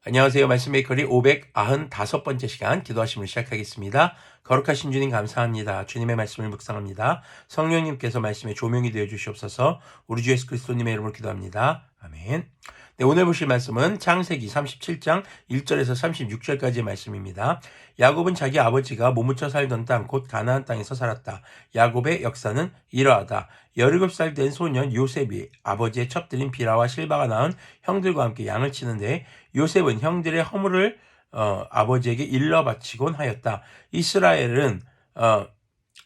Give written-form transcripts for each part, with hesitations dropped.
안녕하세요. 말씀 메이커리 595번째 시간 기도하심을 시작하겠습니다. 거룩하신 주님 감사합니다. 주님의 말씀을 묵상합니다. 성령님께서 말씀에 조명이 되어 주시옵소서. 우리 주 예수 그리스도님의 이름으로 기도합니다. 아멘. 네, 오늘 보실 말씀은 창세기 37장 1절에서 36절까지의 말씀입니다. 야곱은 자기 아버지가 머무쳐 살던 땅 곧 가나안 땅에서 살았다. 야곱의 역사는 이러하다. 17살 된 소년 요셉이 아버지의 첩들인 비라와 실바가 낳은 형들과 함께 양을 치는데 요셉은 형들의 허물을 아버지에게 일러 바치곤 하였다. 이스라엘은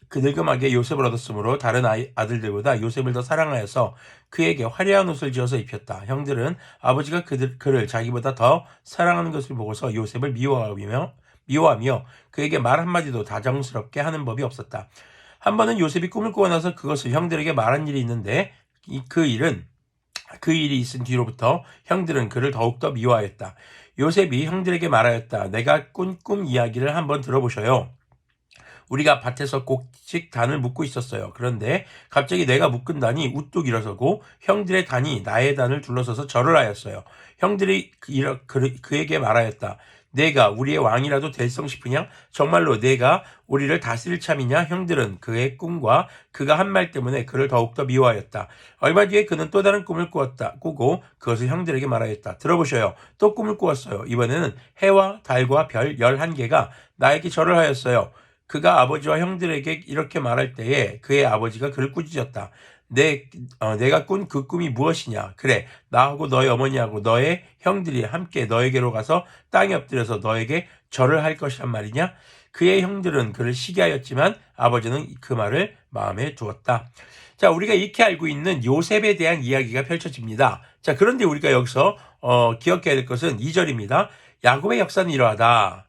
그 늙음하게 요셉을 얻었으므로 다른 아들들보다 요셉을 더 사랑하여서 그에게 화려한 옷을 지어서 입혔다. 형들은 아버지가 그를 자기보다 더 사랑하는 것을 보고서 요셉을 미워하며 그에게 말 한마디도 다정스럽게 하는 법이 없었다. 한 번은 요셉이 꿈을 꾸고 나서 그것을 형들에게 말한 일이 있는데 그 일이 있은 뒤로부터 형들은 그를 더욱더 미워하였다. 요셉이 형들에게 말하였다. 내가 꾼 꿈 이야기를 한번 들어보셔요. 우리가 밭에서 곡식 단을 묶고 있었어요. 그런데 갑자기 내가 묶은 단이 우뚝 일어서고 형들의 단이 나의 단을 둘러서서 절을 하였어요. 형들이 그에게 말하였다. 내가 우리의 왕이라도 될성 싶으냐? 정말로 내가 우리를 다스릴 참이냐? 형들은 그의 꿈과 그가 한 말 때문에 그를 더욱더 미워하였다. 얼마 뒤에 그는 또 다른 꿈을 꾸고 그것을 형들에게 말하였다. 들어보셔요. 또 꿈을 꾸었어요. 이번에는 해와 달과 별 11개가 나에게 절을 하였어요. 그가 아버지와 형들에게 이렇게 말할 때에 그의 아버지가 그를 꾸짖었다. 내가 꾼 그 꿈이 무엇이냐? 그래, 나하고 너의 어머니하고 너의 형들이 함께 너에게로 가서 땅에 엎드려서 너에게 절을 할 것이란 말이냐? 그의 형들은 그를 시기하였지만 아버지는 그 말을 마음에 두었다. 자, 우리가 익히 알고 있는 요셉에 대한 이야기가 펼쳐집니다. 자, 그런데 우리가 여기서 기억해야 될 것은 2절입니다. 야곱의 역사는 이러하다.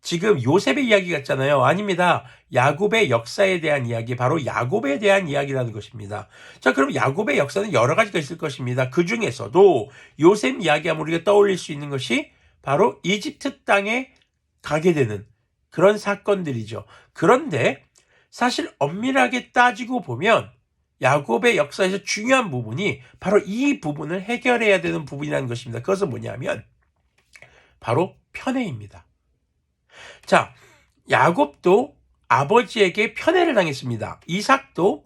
지금 요셉의 이야기 같잖아요. 아닙니다. 야곱의 역사에 대한 이야기, 바로 야곱에 대한 이야기라는 것입니다. 자, 그럼 야곱의 역사는 여러 가지가 있을 것입니다. 그 중에서도 요셉 이야기하면 우리가 떠올릴 수 있는 것이 바로 이집트 땅에 가게 되는 그런 사건들이죠. 그런데 사실 엄밀하게 따지고 보면 야곱의 역사에서 중요한 부분이 바로 이 부분을 해결해야 되는 부분이라는 것입니다. 그것은 뭐냐면 바로 편애입니다. 자, 야곱도 아버지에게 편애를 당했습니다. 이삭도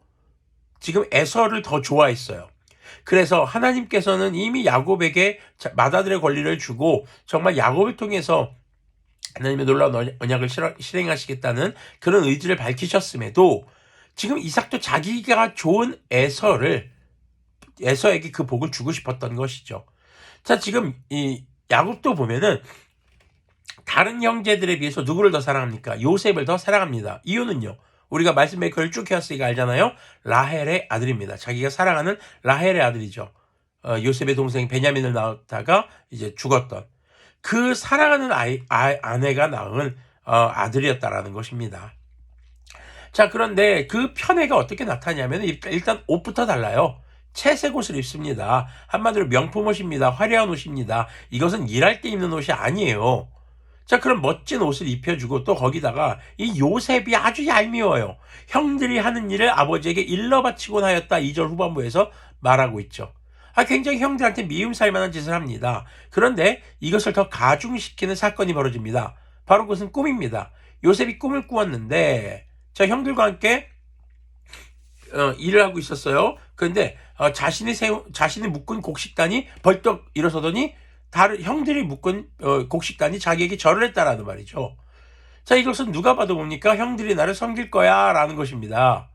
지금 에서를 더 좋아했어요. 그래서 하나님께서는 이미 야곱에게 맏아들의 권리를 주고 정말 야곱을 통해서 하나님의 놀라운 언약을 실행하시겠다는 그런 의지를 밝히셨음에도 지금 이삭도 자기가 좋은 에서에게 그 복을 주고 싶었던 것이죠. 자, 지금 이 야곱도 보면은 다른 형제들에 비해서 누구를 더 사랑합니까? 요셉을 더 사랑합니다. 이유는요. 우리가 말씀 메이커를 쭉 해왔으니까 알잖아요. 라헬의 아들입니다. 자기가 사랑하는 라헬의 아들이죠. 요셉의 동생 베냐민을 낳았다가 이제 죽었던 그 사랑하는 아내가 낳은 아들이었다라는 것입니다. 자, 그런데 그 편애가 어떻게 나타나냐면 일단 옷부터 달라요. 채색 옷을 입습니다. 한마디로 명품 옷입니다. 화려한 옷입니다. 이것은 일할 때 입는 옷이 아니에요. 자, 그럼 멋진 옷을 입혀주고 또 거기다가 이 요셉이 아주 얄미워요. 형들이 하는 일을 아버지에게 일러 바치곤 하였다. 2절 후반부에서 말하고 있죠. 굉장히 형들한테 미움살 만한 짓을 합니다. 그런데 이것을 더 가중시키는 사건이 벌어집니다. 바로 그것은 꿈입니다. 요셉이 꿈을 꾸었는데 자, 형들과 함께 일을 하고 있었어요. 그런데 자신이 묶은 곡식단이 벌떡 일어서더니 다른 형들이 묶은 곡식단이 자기에게 절을 했다라는 말이죠. 자, 이것은 누가 봐도 뭡니까? 형들이 나를 섬길 거야 라는 것입니다.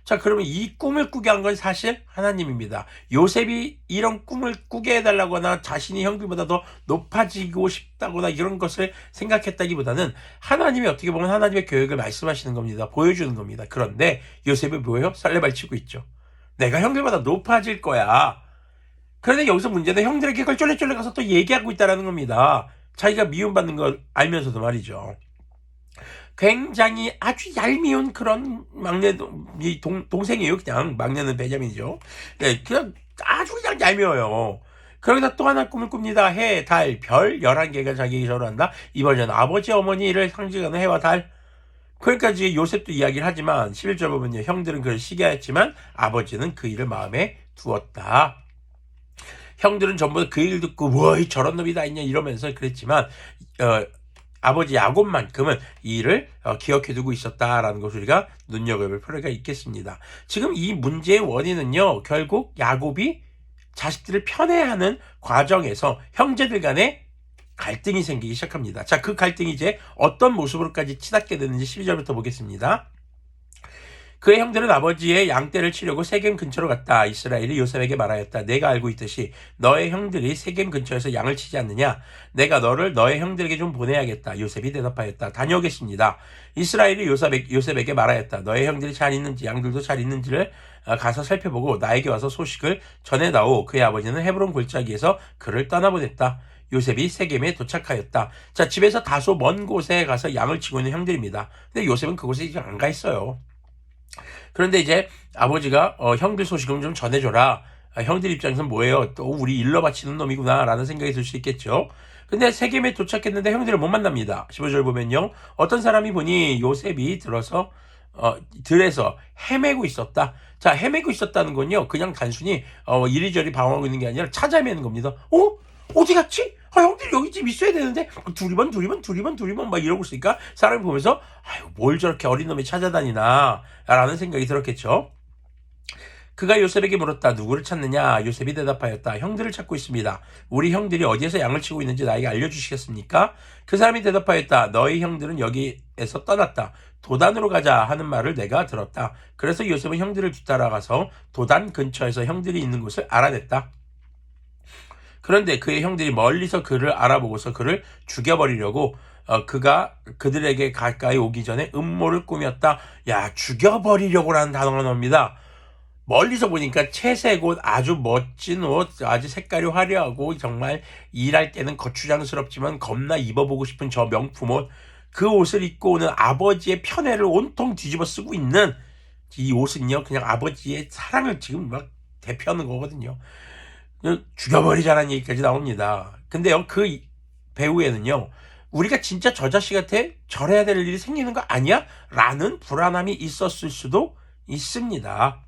자, 그러면 이 꿈을 꾸게 한 건 사실 하나님입니다. 요셉이 이런 꿈을 꾸게 해달라거나 자신이 형들보다 더 높아지고 싶다거나 이런 것을 생각했다기보다는 하나님이 어떻게 보면 하나님의 계획을 말씀하시는 겁니다. 보여주는 겁니다. 그런데 요셉이 뭐예요? 설레발치고 있죠. 내가 형들보다 높아질 거야. 그런데 여기서 문제는 형들에게 그걸 쫄래쫄래 가서 또 얘기하고 있다는 겁니다. 자기가 미움받는 걸 알면서도 말이죠. 굉장히 아주 얄미운 그런 동생이에요. 그냥 막내는 베냐민이죠. 네, 그냥 아주 그냥 얄미워요. 그러다 또 하나 꿈을 꿉니다. 해, 달, 별 11개가 자기에게 절한다. 이번에는 아버지, 어머니를 상징하는 해와 달. 그러니까 이제 요셉도 이야기를 하지만 11절 보면요. 형들은 그를 시기하였지만 아버지는 그 일을 마음에 두었다. 형들은 전부 그 얘기를 듣고 뭐 저런 놈이 다 있냐 이러면서 그랬지만 아버지 야곱만큼은 이 일을 기억해두고 있었다라는 것을 우리가 눈여겨볼 필요가 있겠습니다. 지금 이 문제의 원인은요, 결국 야곱이 자식들을 편애하는 과정에서 형제들 간에 갈등이 생기기 시작합니다. 자, 그 갈등이 이제 어떤 모습으로까지 치닫게 되는지 12절부터 보겠습니다. 그의 형들은 아버지의 양떼를 치려고 세겜 근처로 갔다. 이스라엘이 요셉에게 말하였다. 내가 알고 있듯이 너의 형들이 세겜 근처에서 양을 치지 않느냐? 내가 너를 너의 형들에게 좀 보내야겠다. 요셉이 대답하였다. 다녀오겠습니다. 이스라엘이 요셉에게 말하였다. 너의 형들이 잘 있는지 양들도 잘 있는지를 가서 살펴보고 나에게 와서 소식을 전해다오. 그의 아버지는 헤브론 골짜기에서 그를 떠나보냈다. 요셉이 세겜에 도착하였다. 자, 집에서 다소 먼 곳에 가서 양을 치고 있는 형들입니다. 근데 요셉은 그곳에 이제 안 가 있어요. 그런데 이제 아버지가 형들 소식을 좀 전해줘라. 형들 입장에서는 뭐예요? 또 우리 일러 바치는 놈이구나 라는 생각이 들 수 있겠죠. 근데 세겜에 도착했는데 형들을 못 만납니다. 15절 보면요. 어떤 사람이 보니 요셉이 들에서 헤매고 있었다. 자, 헤매고 있었다는 건요, 그냥 단순히 이리저리 방황하고 있는 게 아니라 찾아 헤매는 겁니다. 어디 갔지? 형들이 여기 집 있어야 되는데 두리번 막 이러고 있으니까 사람이 보면서 아유, 뭘 저렇게 어린 놈이 찾아다니나 라는 생각이 들었겠죠. 그가 요셉에게 물었다. 누구를 찾느냐? 요셉이 대답하였다. 형들을 찾고 있습니다. 우리 형들이 어디에서 양을 치고 있는지 나에게 알려주시겠습니까? 그 사람이 대답하였다. 너희 형들은 여기에서 떠났다. 도단으로 가자 하는 말을 내가 들었다. 그래서 요셉은 형들을 뒤따라가서 도단 근처에서 형들이 있는 곳을 알아냈다. 그런데 그의 형들이 멀리서 그를 알아보고서 그를 죽여버리려고 그가 그들에게 가까이 오기 전에 음모를 꾸몄다. 야, 죽여버리려고라는 단어가 나옵니다. 멀리서 보니까 채색 옷, 아주 멋진 옷, 아주 색깔이 화려하고 정말 일할 때는 거추장스럽지만 겁나 입어보고 싶은 저 명품 옷, 그 옷을 입고 오는 아버지의 편애를 온통 뒤집어 쓰고 있는 이 옷은요, 그냥 아버지의 사랑을 지금 막 대표하는 거거든요. 죽여버리자라는 얘기까지 나옵니다. 근데요, 그 배후에는요, 우리가 진짜 저 자식한테 절해야 될 일이 생기는 거 아니야? 라는 불안함이 있었을 수도 있습니다.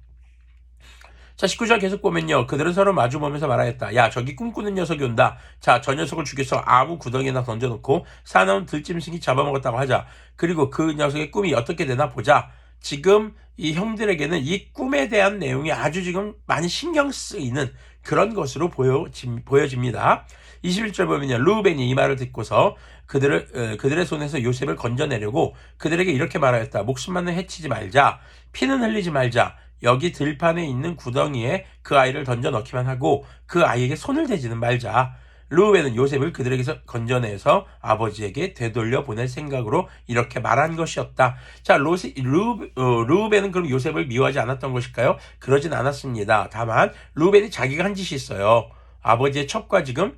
자, 19절 계속 보면요, 그들은 서로 마주보면서 말하였다. 야, 저기 꿈꾸는 녀석이 온다. 자, 저 녀석을 죽여서 아무 구덩이나 던져놓고 사나운 들짐승이 잡아먹었다고 하자. 그리고 그 녀석의 꿈이 어떻게 되나 보자. 지금 이 형들에게는 이 꿈에 대한 내용이 아주 지금 많이 신경 쓰이는 그런 것으로 보여집니다. 21절 보면요, 루벤이 이 말을 듣고서 그들의 손에서 요셉을 건져내려고 그들에게 이렇게 말하였다. 목숨만은 해치지 말자. 피는 흘리지 말자. 여기 들판에 있는 구덩이에 그 아이를 던져 넣기만 하고 그 아이에게 손을 대지는 말자. 르우벤은 요셉을 그들에게서 건져내서 아버지에게 되돌려 보낼 생각으로 이렇게 말한 것이었다. 자, 르우벤은 그럼 요셉을 미워하지 않았던 것일까요? 그러진 않았습니다. 다만 르우벤이 자기가 한 짓이 있어요. 아버지의 첩과 지금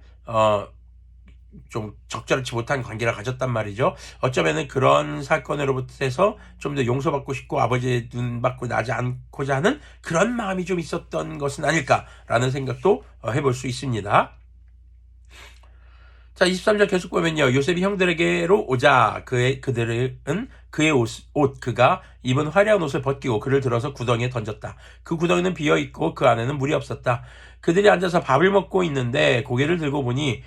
좀 적절치 못한 관계를 가졌단 말이죠. 어쩌면은 그런 사건으로부터 해서 좀 더 용서받고 싶고 아버지의 눈 받고 나지 않고자 하는 그런 마음이 좀 있었던 것은 아닐까라는 생각도 해볼 수 있습니다. 자, 23절 계속 보면요, 요셉이 형들에게로 오자 그들은 그의 옷 그가 입은 화려한 옷을 벗기고 그를 들어서 구덩이에 던졌다. 그 구덩이는 비어있고 그 안에는 물이 없었다. 그들이 앉아서 밥을 먹고 있는데 고개를 들고 보니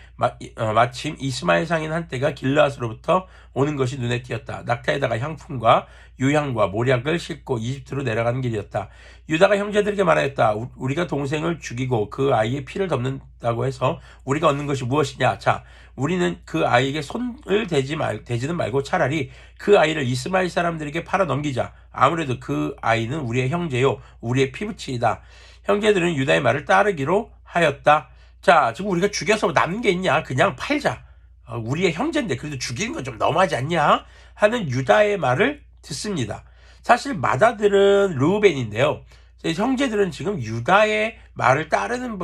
마침 이스마엘 상인 한때가 길르앗으로부터 오는 것이 눈에 띄었다. 낙타에다가 향품과 유향과 모략을 싣고 이집트로 내려가는 길이었다. 유다가 형제들에게 말하였다. 우리가 동생을 죽이고 그 아이의 피를 덮는다고 해서 우리가 얻는 것이 무엇이냐? 자, 우리는 그 아이에게 손을 대지는 말고 차라리 그 아이를 이스마엘 사람들에게 팔아 넘기자. 아무래도 그 아이는 우리의 형제요, 우리의 피부치이다. 형제들은 유다의 말을 따르기로 하였다. 자, 지금 우리가 죽여서 남는 게 있냐? 그냥 팔자. 우리의 형제인데 그래도 죽이는 건 좀 너무하지 않냐? 하는 유다의 말을 듣습니다. 사실 맏아들은 르우벤인데요. 형제들은 지금 유다의 말을 따르는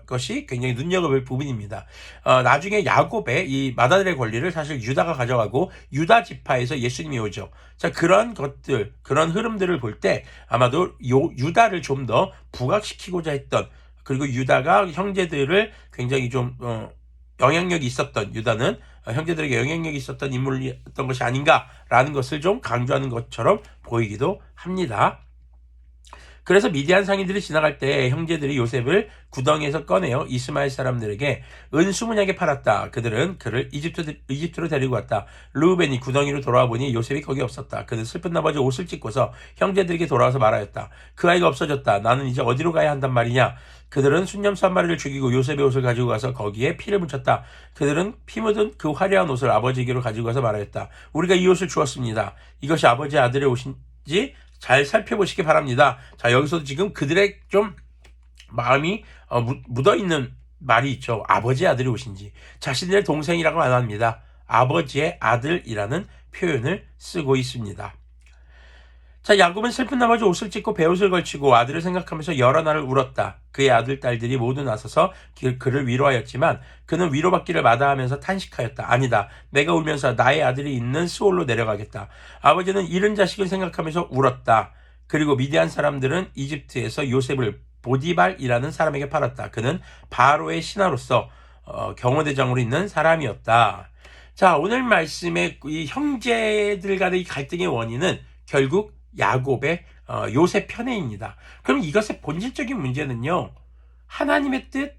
것이 굉장히 눈여겨볼 부분입니다. 나중에 야곱의 이 맏아들의 권리를 사실 유다가 가져가고 유다 지파에서 예수님이 오죠. 자, 그런 것들, 그런 흐름들을 볼 때 아마도 유다를 좀 더 부각시키고자 했던, 그리고 유다가 형제들을 굉장히 좀 영향력이 있었던, 유다는 형제들에게 영향력이 있었던 인물이었던 것이 아닌가라는 것을 좀 강조하는 것처럼 보이기도 합니다. 그래서 미디안 상인들이 지나갈 때 형제들이 요셉을 구덩이에서 꺼내어 이스마엘 사람들에게 은수무냐게 팔았다. 그들은 그를 이집트로 데리고 왔다. 르우벤이 구덩이로 돌아와 보니 요셉이 거기 없었다. 그는 슬픈 나머지 옷을 찢고서 형제들에게 돌아와서 말하였다. 그 아이가 없어졌다. 나는 이제 어디로 가야 한단 말이냐. 그들은 순념소 한 마리를 죽이고 요셉의 옷을 가지고 가서 거기에 피를 묻혔다. 그들은 피 묻은 그 화려한 옷을 아버지에게로 가지고 가서 말하였다. 우리가 이 옷을 주었습니다. 이것이 아버지 아들의 옷인지 잘 살펴보시기 바랍니다. 자, 여기서도 지금 그들의 좀 마음이 묻어있는 말이 있죠. 아버지의 아들이 오신지. 자신의 동생이라고 안 합니다. 아버지의 아들이라는 표현을 쓰고 있습니다. 자, 야곱은 슬픈 나머지 옷을 찢고 베옷을 걸치고 아들을 생각하면서 여러 날을 울었다. 그의 아들, 딸들이 모두 나서서 그를 위로하였지만 그는 위로받기를 마다하면서 탄식하였다. 아니다. 내가 울면서 나의 아들이 있는 스올로 내려가겠다. 아버지는 잃은 자식을 생각하면서 울었다. 그리고 미디안 사람들은 이집트에서 요셉을 보디발이라는 사람에게 팔았다. 그는 바로의 신하로서 경호대장으로 있는 사람이었다. 자, 오늘 말씀의 이 형제들 간의 이 갈등의 원인은 결국 야곱의 요셉 편애입니다. 그럼 이것의 본질적인 문제는요, 하나님의 뜻,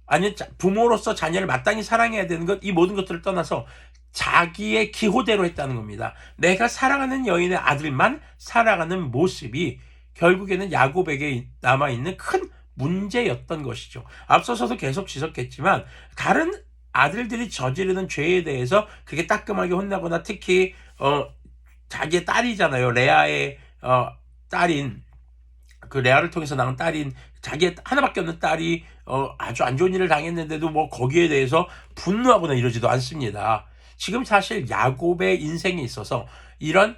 아니면 부모로서 자녀를 마땅히 사랑해야 되는 것, 이 모든 것들을 떠나서 자기의 기호대로 했다는 겁니다. 내가 사랑하는 여인의 아들만 살아가는 모습이 결국에는 야곱에게 남아있는 큰 문제였던 것이죠. 앞서서도 계속 지적했지만 다른 아들들이 저지르는 죄에 대해서 그게 따끔하게 혼나거나 특히 자기의 딸이잖아요. 레아의 딸인, 그 레아를 통해서 낳은 딸인 자기의 하나밖에 없는 딸이 아주 안 좋은 일을 당했는데도 뭐 거기에 대해서 분노하거나 이러지도 않습니다. 지금 사실 야곱의 인생에 있어서 이런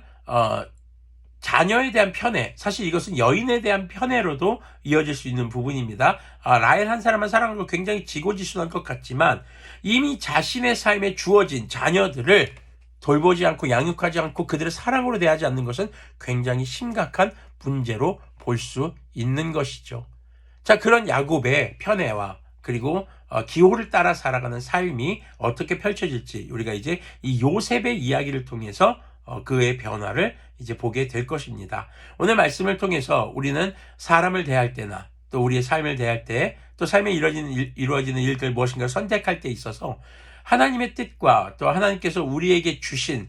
자녀에 대한 편애, 사실 이것은 여인에 대한 편애로도 이어질 수 있는 부분입니다. 라헬 한 사람만 사랑하는 거 굉장히 지고지순한 것 같지만 이미 자신의 삶에 주어진 자녀들을 돌보지 않고 양육하지 않고 그들을 사랑으로 대하지 않는 것은 굉장히 심각한 문제로 볼 수 있는 것이죠. 자, 그런 야곱의 편애와 그리고 기호를 따라 살아가는 삶이 어떻게 펼쳐질지 우리가 이제 이 요셉의 이야기를 통해서 그의 변화를 이제 보게 될 것입니다. 오늘 말씀을 통해서 우리는 사람을 대할 때나 또 우리의 삶을 대할 때 또 삶에 이루어지는 일들 무엇인가 선택할 때 있어서 하나님의 뜻과 또 하나님께서 우리에게 주신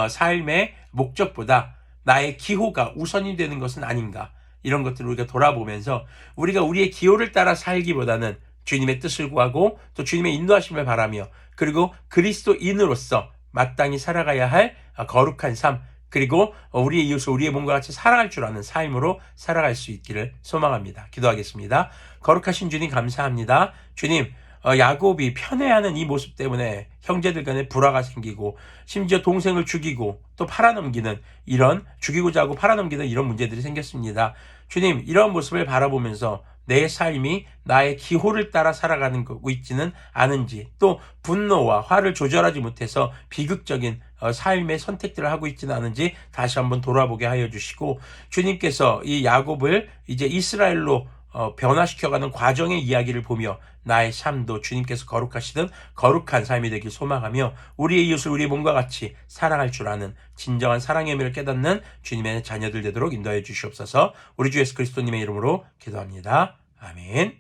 삶의 목적보다 나의 기호가 우선이 되는 것은 아닌가, 이런 것들을 우리가 돌아보면서 우리가 우리의 기호를 따라 살기보다는 주님의 뜻을 구하고 또 주님의 인도하심을 바라며 그리고 그리스도인으로서 마땅히 살아가야 할 거룩한 삶, 그리고 우리의 이웃을 우리의 몸과 같이 사랑할 줄 아는 삶으로 살아갈 수 있기를 소망합니다. 기도하겠습니다. 거룩하신 주님 감사합니다. 주님, 야곱이 편애하는 이 모습 때문에 형제들 간에 불화가 생기고 심지어 동생을 죽이고 또 팔아넘기는 이런, 죽이고자 하고 팔아넘기는 이런 문제들이 생겼습니다. 주님, 이런 모습을 바라보면서 내 삶이 나의 기호를 따라 살아가는 거고 있지는 않은지, 또 분노와 화를 조절하지 못해서 비극적인 삶의 선택들을 하고 있지는 않은지 다시 한번 돌아보게 하여 주시고, 주님께서 이 야곱을 이제 이스라엘로 변화시켜가는 과정의 이야기를 보며 나의 삶도 주님께서 거룩하시던 거룩한 삶이 되길 소망하며 우리의 이웃을 우리의 몸과 같이 사랑할 줄 아는 진정한 사랑의 의미를 깨닫는 주님의 자녀들 되도록 인도해 주시옵소서. 우리 주 예수 그리스도님의 이름으로 기도합니다. 아멘.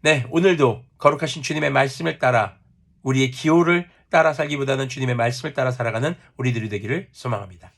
네, 오늘도 거룩하신 주님의 말씀을 따라 우리의 기호를 따라 살기보다는 주님의 말씀을 따라 살아가는 우리들이 되기를 소망합니다.